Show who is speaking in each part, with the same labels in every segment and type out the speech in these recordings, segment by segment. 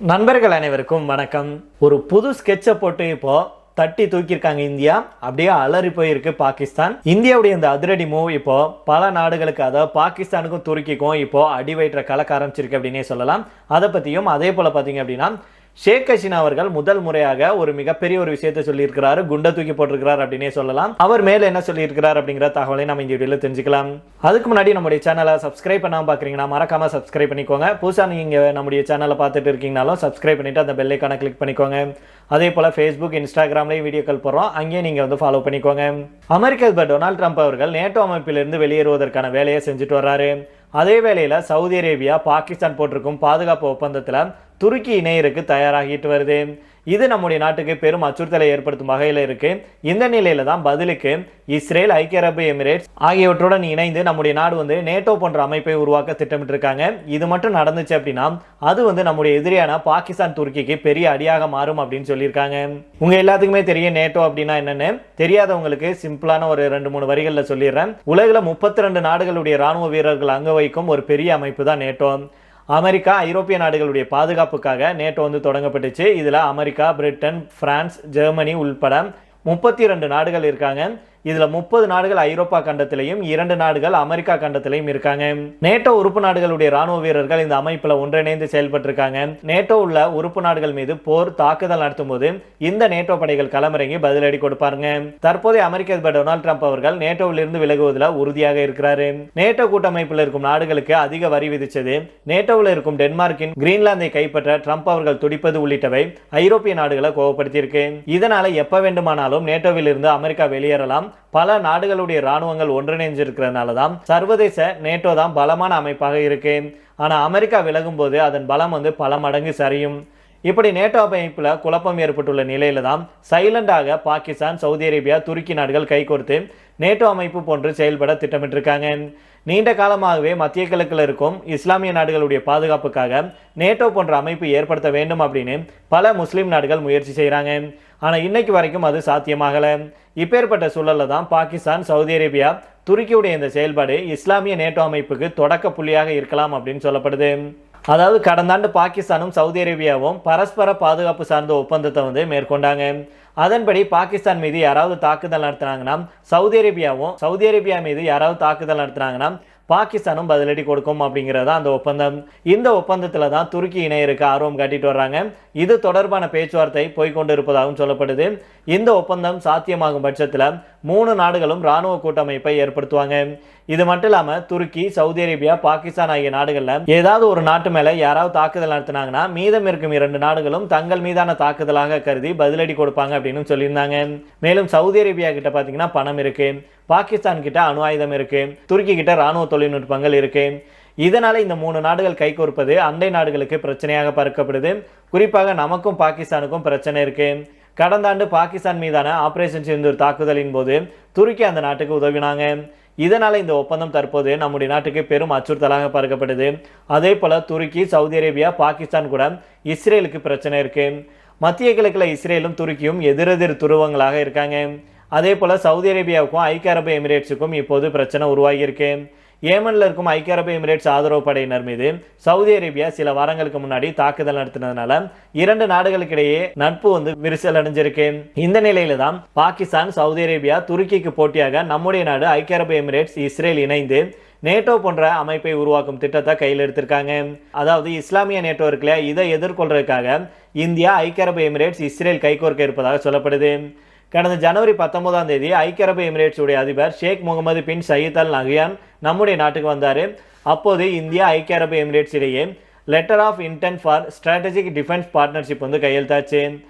Speaker 1: நண்பர்கள் அனைவருக்கும் வணக்கம். ஒரு புது ஸ்கெட்சை போட்டு இப்போ தட்டி தூக்கியிருக்காங்க இந்தியா. அப்படியே அலறி போயிருக்கு பாகிஸ்தான். இந்தியாவுடைய இந்த அதிரடி மூவ் இப்போ பல நாடுகளுக்கு, அதாவது பாகிஸ்தானுக்கும் துருக்கிக்கும் இப்போ அடி வயிற்ற கலக்க ஆரம்பிச்சிருக்கு அப்படின்னே சொல்லலாம். அதை பற்றியும் அதே போல் பார்த்தீங்க அப்படின்னா ஷேக் ஹசீனா அவர்கள் முதல் முறையாக ஒரு மிகப்பெரிய ஒரு விஷயத்தை சொல்லியிருக்கிறாரு. குண்டை தூக்கி போட்டிருக்கிறார் அப்படின்னே சொல்லலாம். அவர் மேல என்ன சொல்லியிருக்கிறார் அப்படிங்கிற தகவலை நம்ம இந்த வீடியோல தெரிஞ்சுக்கலாம். அதுக்கு முன்னாடி நம்முடைய சேனலை சப்ஸ்கிரைப் பண்ணாம பாக்குறீங்கன்னா மறக்காம சப்ஸ்கிரைப் பண்ணிக்கோங்க. புதுசா நீங்க நம்முடைய சேனலை பார்த்துட்டு இருக்கீங்கனாலும் சப்ஸ்கிரைப் பண்ணிட்டு அந்த பெல் ஐகானை கிளிக் பண்ணிக்கோங்க. அதே போல ஃபேஸ்புக், இன்ஸ்டாகிராம்லயும் வீடியோக்கள் போடுறோம், அங்கேயே நீங்க வந்து ஃபாலோ பண்ணிக்கோங்க. அமெரிக்க அதிபர் டொனால்டு ட்ரம்ப் அவர்கள் நேட்டோ அமைப்பிலிருந்து வெளியேறுவதற்கான வேலையை செஞ்சுட்டு வர்றாரு. அதே வேளையில சவுதி அரேபியா பாகிஸ்தான் போட்டிருக்கும் பாதுகாப்பு ஒப்பந்தத்துல துருக்கி இணையருக்கு தயாராகிட்டு வருது. இது நம்முடைய நாட்டுக்கு பெரும் அச்சுறுத்தலை ஏற்படுத்தும் வகையில் இருக்கு. இந்த நிலையில தான் பதிலுக்கு இஸ்ரேல், ஐக்கிய அரபு எமிரேட்ஸ் ஆகியவற்றுடன் இணைந்து நம்முடைய நாடு வந்து நேட்டோ போன்ற அமைப்பை உருவாக்க திட்டமிட்டு இருக்காங்க. இது மட்டும் நடந்துச்சு அப்படின்னா அது வந்து நம்முடைய எதிரியான பாகிஸ்தான், துருக்கிக்கு பெரிய அடியாக மாறும் அப்படின்னு சொல்லியிருக்காங்க. உங்க எல்லாத்துக்குமே தெரியும் நேட்டோ அப்படின்னா என்னன்னு. தெரியாதவங்களுக்கு சிம்பிளான ஒரு 2-3 வரிகள்ல சொல்லிடுறேன். உலகில் 32 நாடுகளுடைய ராணுவ வீரர்கள் அங்க வைக்கும் ஒரு பெரிய அமைப்பு தான் நேட்டோ. அமெரிக்கா, ஐரோப்பிய நாடுகளுடைய பாதுகாப்புக்காக நேட்டோ வந்து தொடங்கப்பட்டுச்சு. இதுல அமெரிக்கா, பிரிட்டன், பிரான்ஸ், ஜெர்மனி உள்பட 32 நாடுகள் இருக்காங்க. இதுல 30 நாடுகள் ஐரோப்பா கண்டத்திலையும் 2 நாடுகள் அமெரிக்கா கண்டத்திலையும் இருக்காங்க. நேட்டோ உறுப்பு நாடுகளுடைய ராணுவ வீரர்கள் இந்த அமைப்புல ஒன்றிணைந்து செயல்பட்டு இருக்காங்க. நேட்டோ உள்ள உறுப்பு நாடுகள் மீது போர் தாக்குதல் நடத்தும் போது இந்த நேட்டோ படைகள் களமிறங்கி பதிலடி கொடுப்பாருங்க. தற்போதைய அமெரிக்க அதிபர் டொனால்டு ட்ரம்ப் அவர்கள் நேட்டோவில் இருந்து விலகுவதில் உறுதியாக இருக்கிறாரு. நேட்டோ கூட்டமைப்பில் இருக்கும் நாடுகளுக்கு அதிக வரி விதிச்சது, நேட்டோவில் இருக்கும் டென்மார்க்கின் கிரீன்லாந்தை கைப்பற்ற ட்ரம்ப் அவர்கள் துடிப்பது உள்ளிட்டவை ஐரோப்பிய நாடுகளை கோபப்படுத்தியிருக்கு. இதனால எப்ப வேண்டுமானாலும் நேட்டோவில் இருந்து அமெரிக்கா வெளியேறலாம். பல நாடுகளுடைய ராணுவங்கள் ஒன்றிணைஞ்சிருக்கிறதுனால தான் சர்வதேச நேட்டோ தான் பலமான அமைப்பாக இருக்கு. ஆனா அமெரிக்கா விலகும் போது அதன் பலம் வந்து பல மடங்கு சரியும். இப்படி நேட்டோ அமைப்புல குழப்பம் ஏற்பட்டுள்ள நிலையில தான் சைலண்டாக பாகிஸ்தான், சவுதி அரேபியா, துருக்கி நாடுகள் கைகோர்த்து நேட்டோ அமைப்பு போன்று செயல்பட திட்டமிட்டிருக்காங்க. நீண்ட காலமாகவே மத்திய கிழக்கில் இருக்கும் இஸ்லாமிய நாடுகளுடைய பாதுகாப்புக்காக நேட்டோ போன்ற அமைப்பு ஏற்படுத்த வேண்டும் அப்படின்னு பல முஸ்லிம் நாடுகள் முயற்சி செய்கிறாங்க. ஆனால் இன்னைக்கு வரைக்கும் அது சாத்தியமாகலை. இப்பேற்பட்ட சூழல்ல தான் பாகிஸ்தான், சவுதி அரேபியா, துருக்கியுடைய இந்த செயல்பாடு இஸ்லாமிய நேட்டோ அமைப்புக்கு தொடக்க புள்ளியாக இருக்கலாம் அப்படின்னு சொல்லப்படுது. அதாவது கடந்த ஆண்டு பாகிஸ்தானும் சவுதி அரேபியாவும் பரஸ்பர பாதுகாப்பு சார்ந்த ஒப்பந்தத்தை வந்து மேற்கொண்டாங்க. அதன்படி பாகிஸ்தான் மீது யாராவது தாக்குதல் நடத்தினாங்கன்னா சவுதி அரேபியா மீது யாராவது தாக்குதல் நடத்தினாங்கன்னா பாகிஸ்தானும் பதிலடி கொடுக்கும் அப்படிங்கிறதா அந்த ஒப்பந்தம். இந்த ஒப்பந்தத்தில் தான் துருக்கி இணையருக்கு ஆர்வம் காட்டிட்டு வர்றாங்க. இது தொடர்பான பேச்சுவார்த்தை போய்கொண்டு இருப்பதாகவும் சொல்லப்படுது. இந்த ஒப்பந்தம் சாத்தியமாகும் பட்சத்தில் 3 நாடுகளும் ராணுவ கூட்டமைப்பை ஏற்படுத்துவாங்க. இது மட்டும் இல்லாமல் துருக்கி, சவுதி அரேபியா, பாகிஸ்தான் ஆகிய நாடுகளில் ஏதாவது ஒரு நாட்டு மேலே யாராவது தாக்குதல் நடத்தினாங்கன்னா மீதம் இருக்கும் 2 நாடுகளும் தங்கள் மீதான தாக்குதலாக கருதி பதிலடி கொடுப்பாங்க அப்படின்னு சொல்லியிருந்தாங்க. மேலும் சவுதி அரேபியா கிட்ட பார்த்தீங்கன்னா பணம் இருக்கு, பாகிஸ்தான் கிட்ட அணு ஆயுதம் இருக்கு, துருக்கி கிட்ட ராணுவ தொழில்நுட்பங்கள் இருக்கு. இதனால இந்த 3 நாடுகள் கைகோர்ப்பது அண்டை நாடுகளுக்கு பிரச்சனையாக பார்க்கப்படுது. குறிப்பாக நமக்கும் பாகிஸ்தானுக்கும் பிரச்சனை இருக்கு. கடந்த ஆண்டு பாகிஸ்தான் மீதான ஆபரேஷன் சிந்தூர் தாக்குதலின் போது துருக்கி அந்த நாட்டுக்கு உதவினாங்க. இதனால இந்த ஒப்பந்தம் தற்போது நம்முடைய நாட்டுக்கு பெரும் அச்சுறுத்தலாக பார்க்கப்படுது. அதே போல துருக்கி, சவுதி அரேபியா, பாகிஸ்தான் கூட இஸ்ரேலுக்கு பிரச்சனை இருக்கு. மத்திய கிழக்கில் இஸ்ரேலும் துருக்கியும் எதிரெதிர் துருவங்களாக இருக்காங்க. அதே போல சவுதி அரேபியாவுக்கும் ஐக்கிய அரபு எமிரேட்ஸுக்கும் இப்போது பிரச்சனை உருவாகி இருக்கு. ஏமன்ல இருக்கும் ஐக்கிய அரபு எமிரேட்ஸ் ஆதரவு படையினர் மீது சவுதி அரேபியா சில வாரங்களுக்கு முன்னாடி தாக்குதல் நடத்தினதுனால 2 நாடுகளுக்கிடையே நட்பு வந்து விரிசல் அடைஞ்சிருக்கு. இந்த நிலையில தான் பாகிஸ்தான், சவுதி அரேபியா, துருக்கிக்கு போட்டியாக நம்முடைய நாடு ஐக்கிய அரபு எமிரேட்ஸ், இஸ்ரேல் இணைந்து நேட்டோ போன்ற அமைப்பை உருவாக்கும் திட்டத்தை கையில் எடுத்திருக்காங்க. அதாவது இஸ்லாமிய நேட்டோ இருக்குல்ல, இதை எதிர்கொள்றதுக்காக இந்தியா, ஐக்கிய அரபு எமிரேட்ஸ், இஸ்ரேல் கைகோர்க்க இருப்பதாக சொல்லப்படுது. கடந்த ஜனவரி 19ஆம் தேதி ஐக்கிய அரபு எமிரேட்ஸுடைய அதிபர் Sheikh Mohamed bin Zayed Al Nahyan நம்முடைய நாட்டுக்கு வந்தார். அப்போது இந்தியா, ஐக்கிய அரபு எமிரேட்ஸ் இடையே letter of intent for strategic defence partnership வந்து கையெழுத்தாச்சு.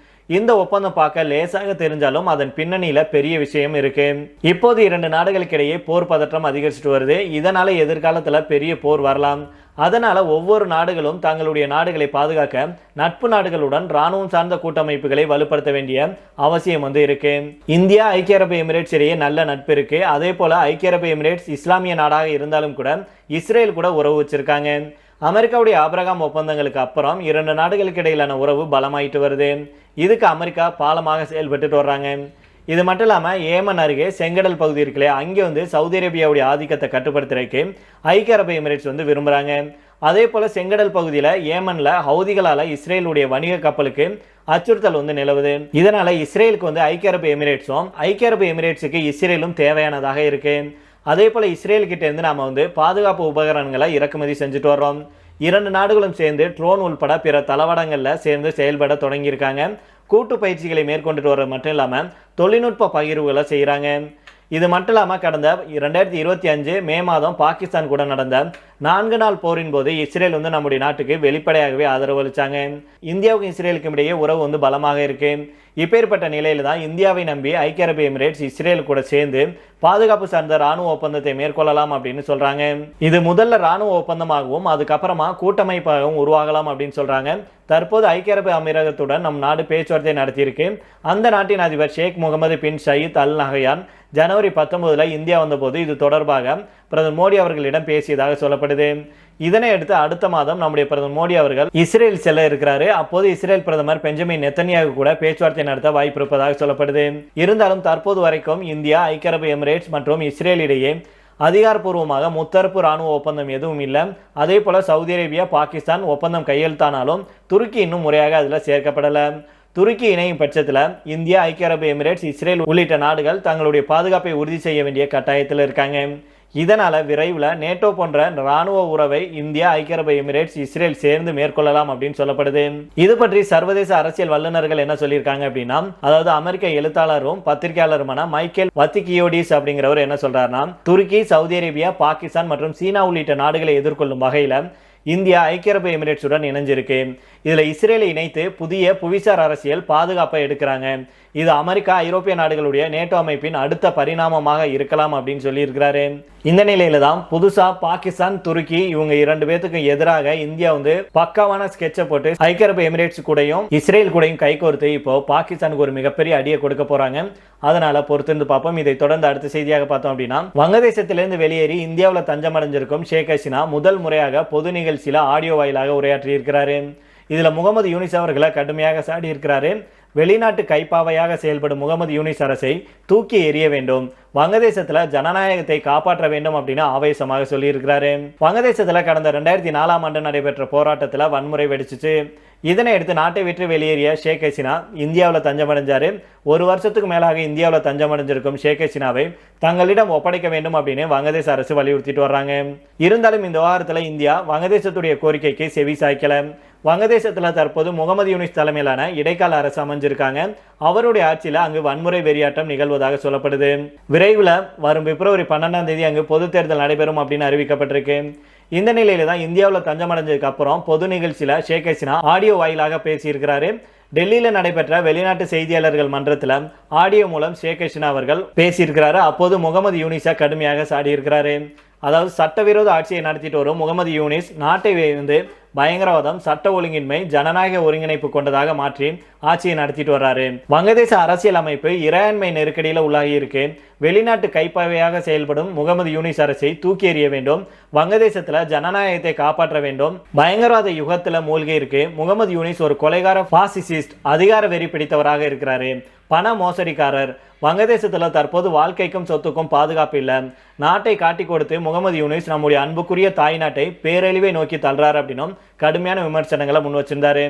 Speaker 1: இந்த ஒப்பந்தம் பார்க்க லேசாக தெரிஞ்சாலும் அதன் பின்னணியில பெரிய விஷயம் இருக்கு. இப்போது 2 நாடுகளுக்கிடையே போர் பதற்றம் அதிகரிச்சுட்டு வருது. இதனால எதிர்காலத்துல பெரிய போர் வரலாம். அதனால ஒவ்வொரு நாடுகளும் தங்களுடைய நாடுகளை பாதுகாக்க நட்பு நாடுகளுடன் ராணுவம் சார்ந்த கூட்டமைப்புகளை வலுப்படுத்த வேண்டிய அவசியம் வந்து இருக்கு. இந்தியா, ஐக்கிய அரபு எமிரேட்ஸ் இடையே நல்ல நட்பு இருக்கு. அதே போல ஐக்கிய அரபு எமிரேட்ஸ் இஸ்லாமிய நாடாக இருந்தாலும் கூட இஸ்ரேல் கூட உறவு வச்சிருக்காங்க. அமெரிக்காவுடைய ஆபிரகாம் ஒப்பந்தங்களுக்கு அப்புறம் 2 நாடுகளுக்கு இடையிலான உறவு பலமாயிட்டு வருது. இதுக்கு அமெரிக்கா பாலமாக செயல்பட்டு வர்றாங்க. இது மட்டும் இல்லாமல் ஏமன் அருகே செங்கடல் பகுதி இருக்குல்லையா, அங்கே வந்து சவுதி அரேபியாவுடைய ஆதிக்கத்தை கட்டுப்படுத்துறதுக்கு ஐக்கிய அரபு எமிரேட்ஸ் வந்து விரும்புகிறாங்க. அதே போல செங்கடல் பகுதியில் ஏமன்ல ஹவுதிகளால இஸ்ரேலுடைய வணிக கப்பலுக்கு அச்சுறுத்தல் நிலவுது. இதனால இஸ்ரேலுக்கு ஐக்கிய அரபு எமிரேட்ஸும் ஐக்கிய அரபு எமிரேட்ஸுக்கு இஸ்ரேலும் தேவையானதாக இருக்கு. அதே போல இஸ்ரேல் கிட்ட இருந்து நாம பாதுகாப்பு உபகரணங்களை இறக்குமதி செஞ்சுட்டு வர்றோம். இரண்டு நாடுகளும் சேர்ந்து ட்ரோன் உள்பட பிற தளவாடங்கள்ல சேர்ந்து செயல்பட தொடங்கியிருக்காங்க. கூட்டு பயிற்சிகளை மேற்கொண்டுட்டு வர்றது மட்டும் இல்லாம தொழில்நுட்ப பகிர்வுகளை செய்யறாங்க. இது மட்டும் இல்லாமல் கடந்த 2025 மே மாதம் பாகிஸ்தான் கூட நடந்த 4 நாள் போரின் போது இஸ்ரேல் நம்முடைய நாட்டுக்கு வெளிப்படையாகவே ஆதரவு அளித்தாங்க. இந்தியாவுக்கும் இஸ்ரேலுக்கும் இடையே உறவு பலமாக இருக்கு. இப்பேற்பட்ட நிலையில தான் இந்தியாவை நம்பி ஐக்கிய அரபு எமிரேட்ஸ் இஸ்ரேல் கூட சேர்ந்து பாதுகாப்பு சார்ந்த ராணுவ ஒப்பந்தத்தை மேற்கொள்ளலாம் அப்படின்னு சொல்றாங்க. இது முதல்ல ராணுவ ஒப்பந்தமாகவும் அதுக்கப்புறமா கூட்டமைப்பாகவும் உருவாகலாம் அப்படின்னு சொல்றாங்க. தற்போது ஐக்கிய அரபு அமீரகத்துடன் நம் நாடு பேச்சுவார்த்தை நடத்தியிருக்கு. அந்த நாட்டின் அதிபர் ஷேக் முகமது பின் சயீத் அல் நஹயான் ஜனவரி 19 இந்தியா வந்தபோது இது தொடர்பாக பிரதமர் மோடி அவர்களிடம் பேசியதாக சொல்லப்படுது. இதனை அடுத்து அடுத்த மாதம் நம்முடைய பிரதமர் மோடி அவர்கள் இஸ்ரேல் செல்ல இருக்கிறாரு. அப்போது இஸ்ரேல் பிரதமர் பெஞ்சமின் நெத்தன்யாகு கூட பேச்சுவார்த்தை நடத்த வாய்ப்பு இருப்பதாக சொல்லப்படுது. இருந்தாலும் தற்போது வரைக்கும் இந்தியா, ஐக்கிய அரபு எமிரேட்ஸ் மற்றும் இஸ்ரேல் இடையே அதிகாரப்பூர்வமாக முத்தரப்பு ராணுவ ஒப்பந்தம் எதுவும் இல்லை. அதே போல சவுதி அரேபியா, பாகிஸ்தான் ஒப்பந்தம் கையெழுத்தானாலும் துருக்கி இன்னும் முறையாக அதில் சேர்க்கப்படலை. துருக்கி இணையும் பட்சத்தில் இந்தியா, ஐக்கிய அரபு எமிரேட்ஸ், இஸ்ரேல் உள்ளிட்ட நாடுகள் தங்களுடைய பாதுகாப்பை உறுதி செய்ய வேண்டிய கட்டாயத்தில் இருக்காங்க. இதனால விரைவில் நேட்டோ போன்ற ராணுவ உறவை இந்தியா, ஐக்கிய அரபு எமிரேட்ஸ், இஸ்ரேல் சேர்ந்து மேற்கொள்ளலாம் அப்படின்னு சொல்லப்படுது. இது பற்றி சர்வதேச அரசியல் வல்லுநர்கள் என்ன சொல்லியிருக்காங்க அப்படின்னா, அதாவது அமெரிக்க எழுத்தாளரும் பத்திரிகையாளருமான மைக்கேல் வத்திகியோடிஸ் அப்படிங்கிறவர் என்ன சொல்றாருன்னா, துருக்கி, சவுதி அரேபியா, பாகிஸ்தான் மற்றும் சீனா உள்ளிட்ட நாடுகளை எதிர்கொள்ளும் வகையில் இந்தியா ஐக்கிய அரபு எமிரேட்ஸுடன் இணைஞ்சிருக்கு. இதுல இஸ்ரேலை இணைத்து புதிய புவிசார் அரசியல் பாதுகாப்பை எடுக்கிறாங்க. இது அமெரிக்கா, ஐரோப்பிய நாடுகளுடைய நேட்டோ அமைப்பின் அடுத்த பரிணாமமாக இருக்கலாம் அப்படின்னு சொல்லி இருக்கிறாரு. இந்த நிலையில தான் புதுசா பாகிஸ்தான், துருக்கி இவங்க 2 பேத்துக்கு எதிராக இந்தியா பக்காவான ஸ்கெட்சை போட்டு ஐக்கிய அரபு எமிரேட்ஸ் கூடயும் இஸ்ரேல் கூடயும் கைகோர்த்து இப்போ பாகிஸ்தானுக்கு ஒரு மிகப்பெரிய அடியை கொடுக்க போறாங்க. அதனால பொறுத்திருந்து பார்ப்போம். இதை தொடர்ந்து அடுத்த செய்தியாக பார்த்தோம் அப்படின்னா, வங்கதேசத்திலிருந்து வெளியேறி இந்தியாவில் தஞ்சமடைஞ்சிருக்கும் ஷேக் ஹசீனா முதல் முறையாக பொது நிகழ்ச்சியில ஆடியோ வாயிலாக உரையாற்றி இருக்கிறாரு. இதுல முகமது யூனிஸ் அவர்களை கடுமையாக சாடி இருக்கிறாரு. வெளிநாட்டு கைப்பாவையாக செயல்படும் முகமது யூனிஸ் அரசை தூக்கி எறிய வேண்டும், வங்கதேசத்துல ஜனநாயகத்தை காப்பாற்ற வேண்டும் அப்படின்னு ஆவேசமாக சொல்லியிருக்கிறாரு. வங்கதேசத்துல கடந்த 2004ஆம் ஆண்டு நடைபெற்ற போராட்டத்துல வன்முறை வெடிச்சிச்சு. இதனை எடுத்து நாட்டை விட்டு வெளியேறிய ஷேக் ஹசீனா இந்தியாவில் தஞ்சமடைஞ்சாரு. 1 வருஷத்துக்கு மேலாக இந்தியாவில் தஞ்சமடைஞ்சிருக்கும் ஷேக் ஹசீனாவை தங்களிடம் ஒப்படைக்க வேண்டும் அப்படின்னு வங்கதேச அரசு வலியுறுத்திட்டு வர்றாங்க. இருந்தாலும் இந்த விவகாரத்தில் இந்தியா வங்கதேசத்துடைய கோரிக்கைக்கு செவி சாய்க்கல. வங்கதேசத்தில் தற்போது முகமது யூனிஸ் தலைமையிலான இடைக்கால அரசு அமைஞ்சிருக்காங்க. அவருடைய ஆட்சியில் அங்கு வன்முறை வெறியாட்டம் நிகழ்வதாக சொல்லப்படுது. விரைவில் வரும் பிப்ரவரி 12ஆம் தேதி அங்கு பொது தேர்தல் நடைபெறும் அப்படின்னு அறிவிக்கப்பட்டிருக்கு. இந்த நிலையில தான் இந்தியாவில் தஞ்சமடைஞ்சதுக்கு அப்புறம் பொது நிகழ்ச்சியில ஷேக் ஹசீனா ஆடியோ வாயிலாக பேசியிருக்கிறாரு. டெல்லியில் நடைபெற்ற வெளிநாட்டு செய்தியாளர்கள் மன்றத்தில் ஆடியோ மூலம் ஷேக் ஹசீனா அவர்கள் பேசியிருக்கிறாரு. அப்போது முகமது யூனிஸை கடுமையாக சாடியிருக்கிறாரு. அதாவது சட்டவிரோத ஆட்சியை நடத்திட்டு வரும் முகமது யூனிஸ் நாட்டை பயங்கரவாதம், சட்ட ஒழுங்கின்மை, ஜனநாயக ஒருங்கிணைப்பு கொண்டதாக மாற்றி ஆட்சியை நடத்திட்டு வர்றாரு. வங்கதேச அரசியல் அமைப்பு இறையாண்மை நெருக்கடியில் உள்ளாகி இருக்கு. வெளிநாட்டு கைப்பாவையாக செயல்படும் முகமது யூனிஸ் அரசை தூக்கி எறிய வேண்டும், வங்கதேசத்துல ஜனநாயகத்தை காப்பாற்ற வேண்டும். பயங்கரவாத யுகத்துல மூழ்கி இருக்கு. முகமது யூனிஸ் ஒரு கொலைகார பாசிசிஸ்ட், அதிகார வெறி பிடித்தவராக இருக்கிறாரு, பண மோசடிக்காரர். வங்கதேசத்துல தற்போது வாழ்க்கைக்கும் சொத்துக்கும் பாதுகாப்பு இல்லை. நாட்டை காட்டி கொடுத்து முகமது யூனிஸ் நம்முடைய அன்புக்குரிய தாய் நாட்டை பேரழிவை நோக்கி தள்ளுறாரு அப்படின்னும் கடுமையான விமர்சனங்களை முன் வச்சிருந்தாரு.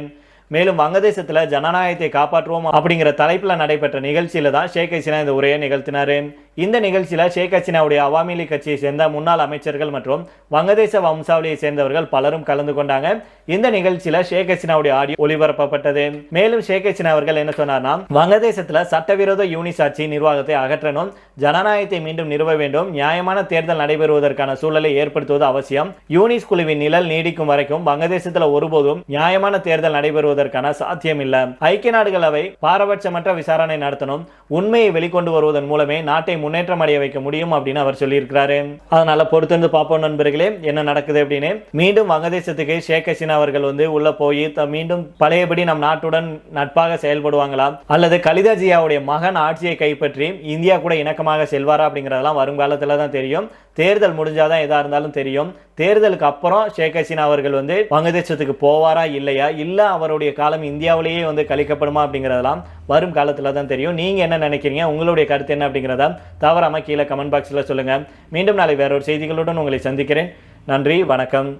Speaker 1: மேலும் வங்கதேசத்துல ஜனநாயகத்தை காப்பாற்றுவோம் அப்படிங்கிற தலைப்புல நடைபெற்ற நிகழ்ச்சியில தான் ஷேக் ஹசீனா இந்த உரையை நிகழ்த்தினாரு. இந்த நிகழ்ச்சியில ஷேக் ஹசீனாவுடைய அவாமி லீக் கட்சியை சேர்ந்த முன்னாள் அமைச்சர்கள் மற்றும் வங்கதேச வம்சாவளியை சேர்ந்தவர்கள் பலரும் கலந்து கொண்டாங்க. இந்த நிகழ்ச்சியில ஷேக் ஹசீனாவுடைய ஆடியோ ஒளிபரப்பப்பட்டது. மேலும் ஷேக் ஹசீனா அவர்கள் என்ன சொன்னார்னா, வங்கதேசத்துல சட்டவிரோத யூனிஸ் ஆட்சி நிர்வாகத்தை அகற்றணும், ஜனநாயகத்தை மீண்டும் நிறுவ வேண்டும், நியாயமான தேர்தல் நடைபெறுவதற்கான சூழலை ஏற்படுத்துவது அவசியம். யூனிஸ் குழுவின் நிழல் நீடிக்கும் வரைக்கும் வங்கதேசத்துல ஒருபோதும் நியாயமான தேர்தல் நடைபெறுவதற்கான சாத்தியம் இல்லை. ஐக்கிய நாடுகள் அவை பாரபட்சமற்ற விசாரணை நடத்தணும், உண்மையை வெளிக்கொண்டு வருவதன் மூலமே நாட்டை முன்னேற்றம் அடைய வைக்க முடியும் அப்படின்னு அவர் சொல்லியிருக்கிறாரு. அதனால பொறுத்திருந்து பார்ப்போம் நண்பர்களே, என்ன நடக்குது அப்படின்னு. மீண்டும் வங்கதேசத்துக்கு ஷேக் ஹசீனா அவர்கள் உள்ள போய் மீண்டும் பழையபடி நம் நாட்டுடன் நட்பாக செயல்படுவாங்களா, அல்லது கலிதா ஜியாவுடைய மகன் ஆட்சியை கைப்பற்றி இந்தியா கூட இணக்கமாக செல்வாரா அப்படிங்கறதெல்லாம் வருங்காலத்துல தான் தெரியும். தேர்தல் முடிஞ்சாதான் எதா இருந்தாலும் தெரியும். தேர்தலுக்கு அப்புறம் ஷேக் ஹசீனா அவர்கள் வங்கதேசத்துக்கு போவாரா இல்லையா, இல்ல அவருடைய காலம் இந்தியாவிலேயே கழிக்கப்படுமா அப்படிங்கறதெல்லாம் வரும் காலத்துல தான் தெரியும். நீங்க என்ன நினைக்கிறீங்க, உங்களுடைய கருத்து என்ன அப்படிங்கறத தவறாம கீழே கமெண்ட் பாக்ஸ்ல சொல்லுங்க. மீண்டும் நாளை வேற ஒரு செய்திகளுடன் உங்களை சந்திக்கிறேன். நன்றி, வணக்கம்.